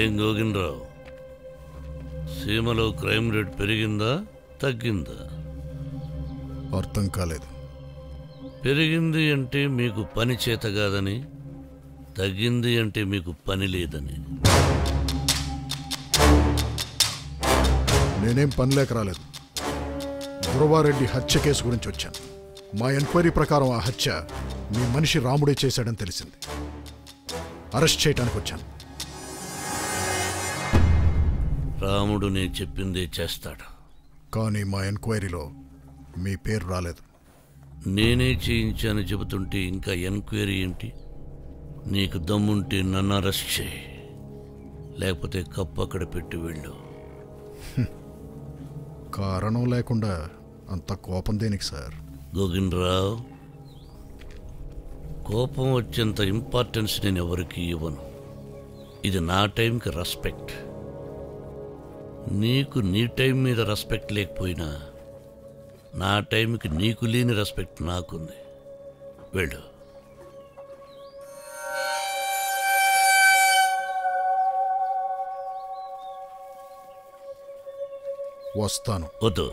ఏం గోగిన్రావు, సీమలో crime rate పెరిగిందా తగ్గిందా? అర్థం కాలేదు. పెరిగింది అంటే మీకు పని చేత కాదని, తగ్గింది అంటే మీకు పని లేదని. నేనేం పని లేక రాలేదు. గురవారెడ్డి హత్య కేసు గురించి వచ్చాను. మా ఎంక్వైరీ ప్రకారం ఆ హత్య మీ మనిషి రాముడే చేశాడని తెలిసింది. అరెస్ట్ చేయడానికి వచ్చాను. రాముడు నేను చెప్పిందే చేస్తాడు. కానీ మా ఎంక్వైరీలో మీ పేరు రాలేదు. నేనే చేయించాను చెబుతుంటే ఇంకా ఎంక్వైరీ ఏంటి? నీకు దమ్ముంటే నన్ను అరెస్ట్ చేయి, లేకపోతే కప్పు అక్కడ పెట్టి వెళ్ళు. కారణం లేకుండా అంత కోపం దేనికి సార్? గోగిన్రావు, కోపం వచ్చేంత ఇంపార్టెన్స్ నేను ఎవరికి ఇవ్వను. ఇది నా టైంకి రెస్పెక్ట్. నీకు నీ టైం మీద రెస్పెక్ట్ లేకపోయినా నా టైంకి నీకు లేని రెస్పెక్ట్ నాకుంది. వెళ్ళు. వస్తాను. వద్దు.